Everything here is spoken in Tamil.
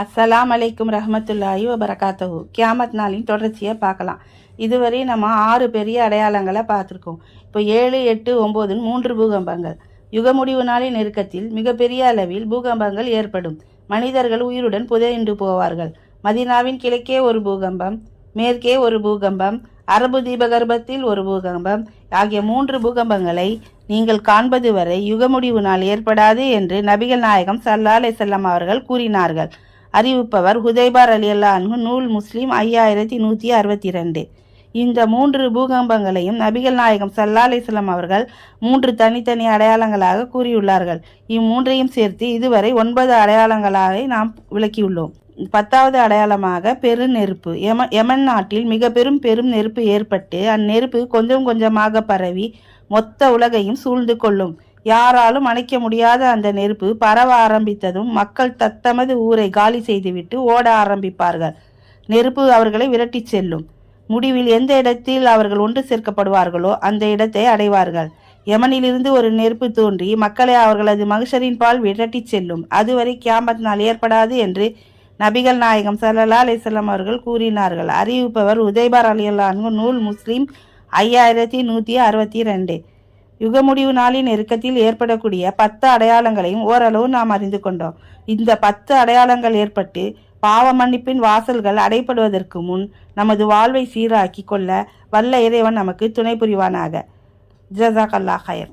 அஸ்ஸலாம் அலைக்கும் ரஹமத்துல்லாஹி வபரகாத்தஹு. கியாமத் நாளின் தொடர்ச்சியை பார்க்கலாம். இதுவரை நம்ம 6 பெரிய அடையாளங்களை பார்த்துருக்கோம். இப்போ 7, 8, 9 3 பூகம்பங்கள். யுக முடிவு நாளின் நெருக்கத்தில் மிகப்பெரிய அளவில் பூகம்பங்கள் ஏற்படும். மனிதர்கள் உயிருடன் புதைந்து போவார்கள். மதீனாவின் கிழக்கே ஒரு பூகம்பம், மேற்கே ஒரு பூகம்பம், அரபு தீபகற்பத்தில் ஒரு பூகம்பம் ஆகிய 3 பூகம்பங்களை நீங்கள் காண்பது வரை யுக முடிவு நாள் ஏற்படாது என்று நபிகள் நாயகம் ஸல்லல்லாஹு அலைஹி வஸல்லம் அவர்கள் கூறினார்கள். அறிவிப்பவர் ஹுதைபா ரலியல்லாஹு அன்ஹு, நூல் முஸ்லிம் 5162. இந்த 3 பூகம்பங்களையும் நபிகள் நாயகம் ஸல்லல்லாஹு அலைஹி வஸல்லம் அவர்கள் 3 தனித்தனி அடையாளங்களாக கூறியுள்ளார்கள். இம்மூன்றையும் சேர்த்து இதுவரை 9 அடையாளங்களாக நாம் விளக்கியுள்ளோம். 10வது அடையாளமாக பெருநெருப்பு. யமன் நாட்டில் மிக பெரும் நெருப்பு ஏற்பட்டு அந்நெருப்பு கொஞ்சம் கொஞ்சமாக பரவி மொத்த உலகையும் சூழ்ந்து கொள்ளும். யாராலும் அணைக்க முடியாத அந்த நெருப்பு பரவ ஆரம்பித்ததும் மக்கள் தத்தமது ஊரை காலி செய்துவிட்டு ஓட ஆரம்பிப்பார்கள். நெருப்பு அவர்களை விரட்டி செல்லும். முடிவில் எந்த இடத்தில் அவர்கள் ஒன்று சேர்க்கப்படுவார்களோ அந்த இடத்தை அடைவார்கள். யமனிலிருந்து ஒரு நெருப்பு தோன்றி மக்களை அவர்களது மகஷரின் பால் விரட்டி செல்லும். அதுவரை கியாமத் நாள் ஏற்படாது என்று நபிகள் நாயகம் ஸல்லல்லாஹு அலைஹி வஸல்லம் அவர்கள் கூறினார்கள். அறிவிப்பவர் ஹுதைபா ரலியல்லாஹு அன்ஹு, நூல் முஸ்லிம் 5162. யுக முடிவு நாளின் நெருக்கத்தில் ஏற்படக்கூடிய 10 அடையாளங்களையும் ஓரளவு நாம் அறிந்து கொண்டோம். இந்த 10 அடையாளங்கள் ஏற்பட்டு பாவ மன்னிப்பின் வாசல்கள் அடைப்படுவதற்கு முன் நமது வாழ்வை சீராக்கி கொள்ள வல்ல இறைவன் நமக்கு துணை புரிவானாக. ஜஸாக்கல்லாஹ் ஹைர்.